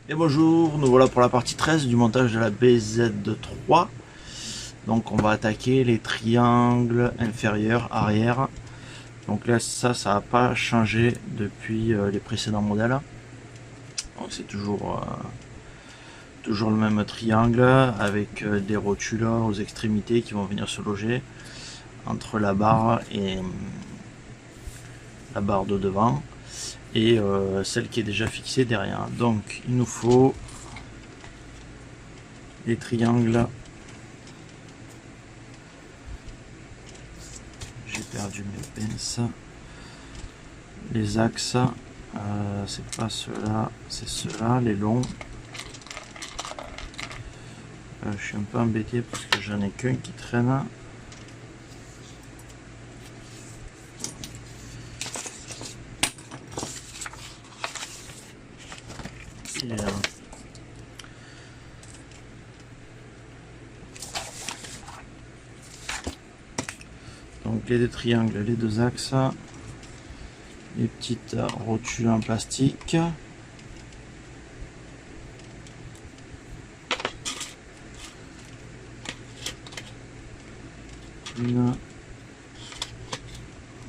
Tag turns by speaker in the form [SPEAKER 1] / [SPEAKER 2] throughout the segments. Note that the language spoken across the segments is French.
[SPEAKER 1] Et bonjour, nous voilà pour la partie 13 du montage de la BZ3. Donc on va attaquer les triangles inférieurs, arrière. Donc là ça n'a pas changé depuis les précédents modèles. Donc c'est toujours le même triangle avec des rotules aux extrémités qui vont venir se loger entre la barre et la barre de devant et celle qui est déjà fixée derrière. Donc il nous faut les triangles. J'ai perdu mes pinces. Les axes, c'est pas ceux-là, c'est ceux-là, les longs. Je suis un peu embêté parce que j'en ai qu'un qui traîne. Et, donc les deux triangles, les deux axes, les petites rotules en plastique. Une,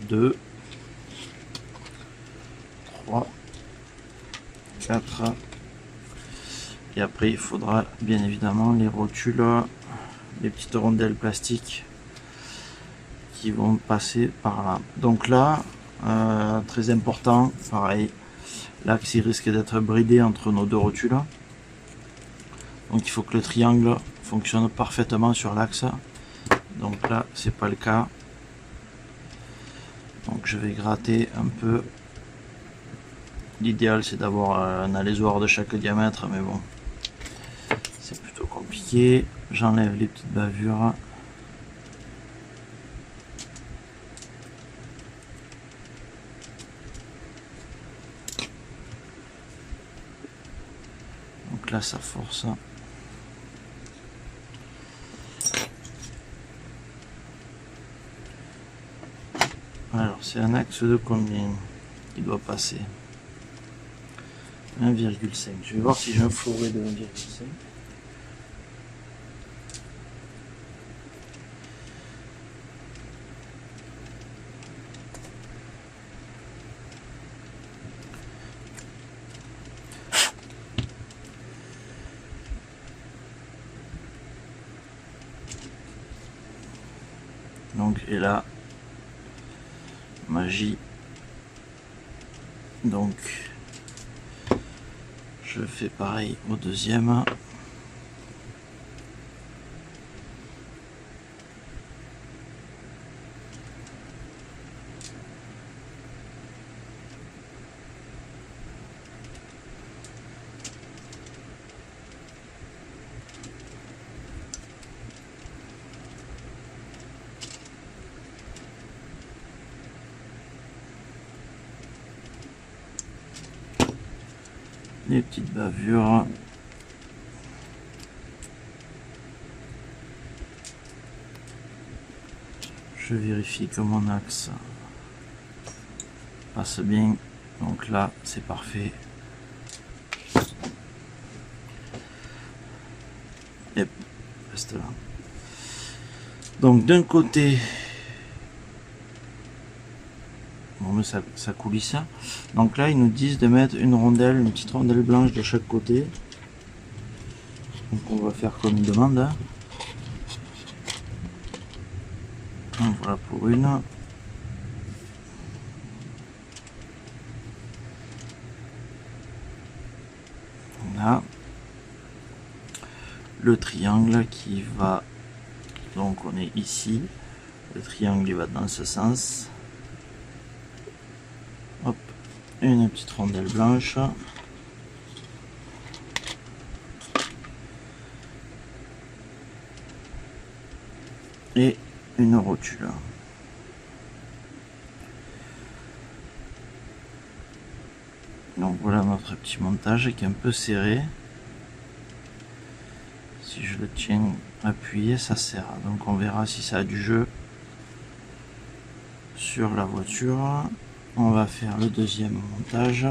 [SPEAKER 1] deux, trois, quatre. Et après il faudra bien évidemment les rotules, les petites rondelles plastiques qui vont passer par là. Donc là, très important, pareil, l'axe il risque d'être bridé entre nos deux rotules. Donc il faut que le triangle fonctionne parfaitement sur l'axe. Donc là, c'est pas le cas. Donc je vais gratter un peu. L'idéal c'est d'avoir un alésoir de chaque diamètre, mais bon, c'est plutôt compliqué. J'enlève les petites bavures. Donc là ça force. Alors c'est un axe de combien qui doit passer? 1,5. Je vais voir si j'ai un fourré de 1,5. Donc et là, magie. Donc je fais pareil au deuxième. Les petites bavures. Je vérifie que mon axe passe bien. Donc là, c'est parfait. Et reste là. Donc d'un côté, bon mais ça coulisse. Donc là, ils nous disent de mettre une rondelle, une petite rondelle blanche de chaque côté. Donc on va faire comme une demande. Donc voilà pour une. On a le triangle qui va, donc on est ici, le triangle il va dans ce sens. Hop, une petite rondelle blanche. Et une rotule. Donc voilà notre petit montage qui est un peu serré. Si je le tiens appuyé, ça serre. Donc on verra si ça a du jeu sur la voiture. On va faire le deuxième montage.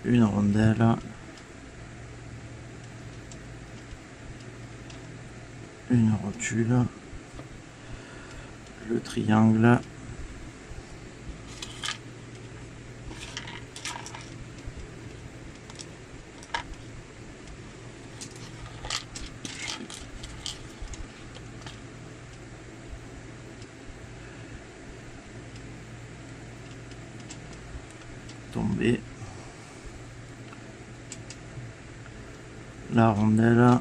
[SPEAKER 1] une rondelle, une rotule, le triangle, tomber, la rondelle,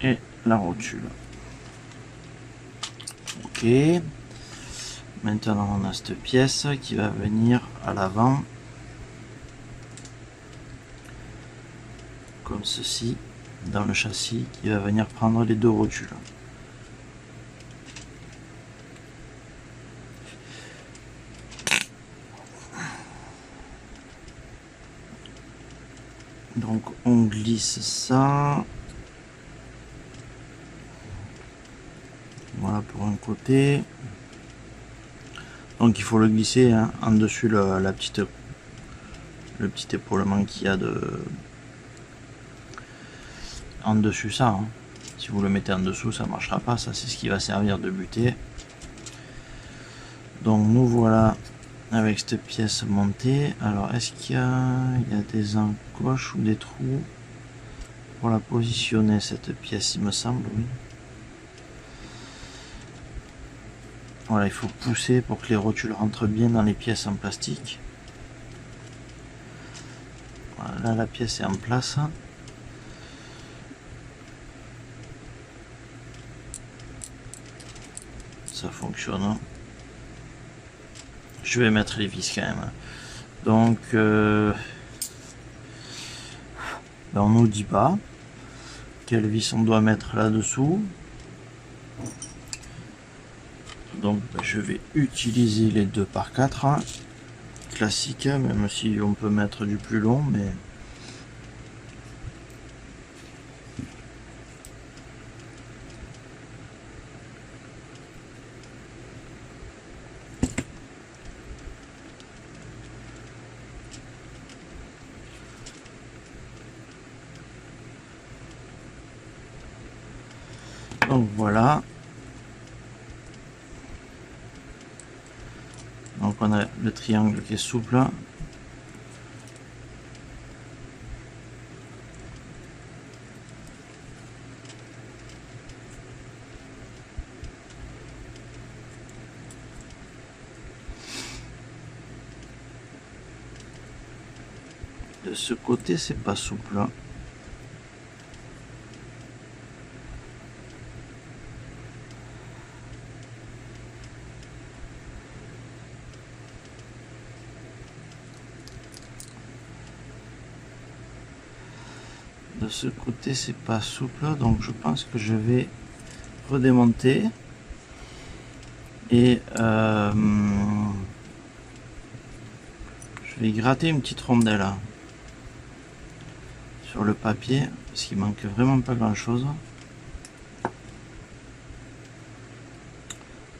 [SPEAKER 1] et la rotule. Ok, maintenant on a cette pièce qui va venir à l'avant comme ceci dans le châssis, qui va venir prendre les deux rotules. Donc on glisse ça. Voilà pour un côté. Donc il faut le glisser hein, en dessus le petit épaulement qu'il y a en dessus ça. Hein. Si vous le mettez en dessous, ça marchera pas. Ça c'est ce qui va servir de butée. Donc nous voilà avec cette pièce montée. Alors est-ce qu'il y a des encoches ou des trous pour la positionner cette pièce? Il me semble, oui. Voilà, il faut pousser pour que les rotules rentrent bien dans les pièces en plastique. Voilà, là la pièce est en place. Ça fonctionne. Je vais mettre les vis quand même. Donc, on nous dit pas quelle vis on doit mettre là-dessous. Donc, je vais utiliser les 2x4 hein, classique, même si on peut mettre du plus long, mais donc voilà. Donc on a le triangle qui est souple. De ce côté, c'est pas souple. De ce côté, c'est pas souple, donc je pense que je vais redémonter et je vais gratter une petite rondelle sur le papier parce qu'il manque vraiment pas grand chose.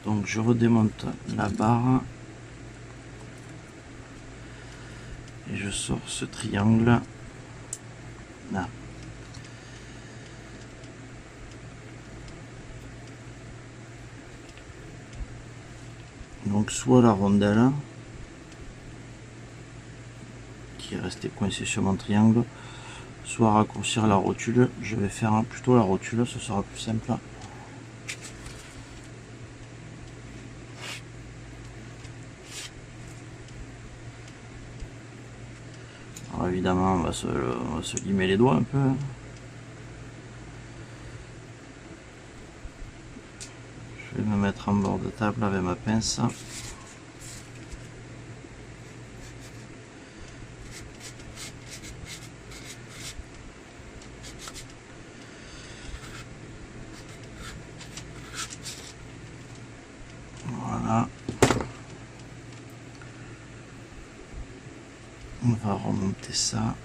[SPEAKER 1] Donc je redémonte la barre et je sors ce triangle là. Donc soit la rondelle qui est restée coincée sur mon triangle, soit raccourcir la rotule. Je vais faire plutôt la rotule, ce sera plus simple. Alors évidemment on va se limer les doigts un peu. Je vais me mettre en bord de table avec ma pince. Voilà. On va remonter ça.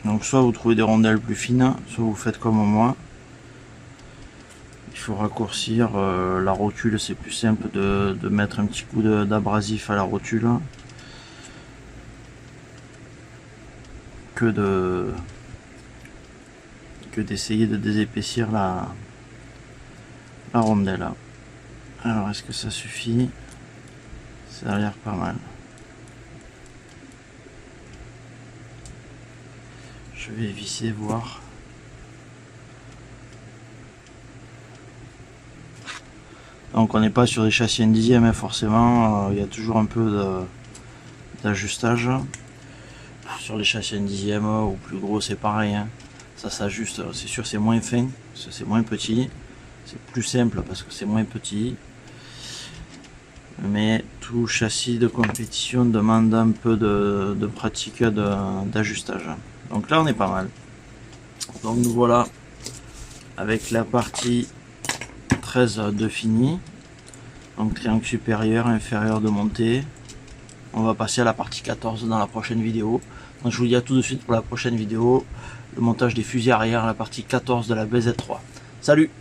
[SPEAKER 1] Donc soit vous trouvez des rondelles plus fines, soit vous faites comme moi. Il faut raccourcir la rotule, c'est plus simple de mettre un petit coup d'abrasif à la rotule que d'essayer de désépaissir la rondelle. Alors est-ce que ça suffit? Ça a l'air pas mal. Je vais visser, voir. Donc on n'est pas sur des châssis 1/10, hein, forcément, il y a toujours un peu d'ajustage. Sur les châssis 1/10 ou plus gros, c'est pareil, hein. Ça s'ajuste, c'est sûr c'est moins fin, c'est moins petit. C'est plus simple parce que c'est moins petit. Mais tout châssis de compétition demande un peu de pratique d'ajustage. Donc là on est pas mal. Donc nous voilà avec la partie 13 de fini. Donc triangle supérieur, inférieur de montée. On va passer à la partie 14 dans la prochaine vidéo. Donc je vous dis à tout de suite pour la prochaine vidéo. Le montage des fusils arrière, la partie 14 de la BZ3. Salut!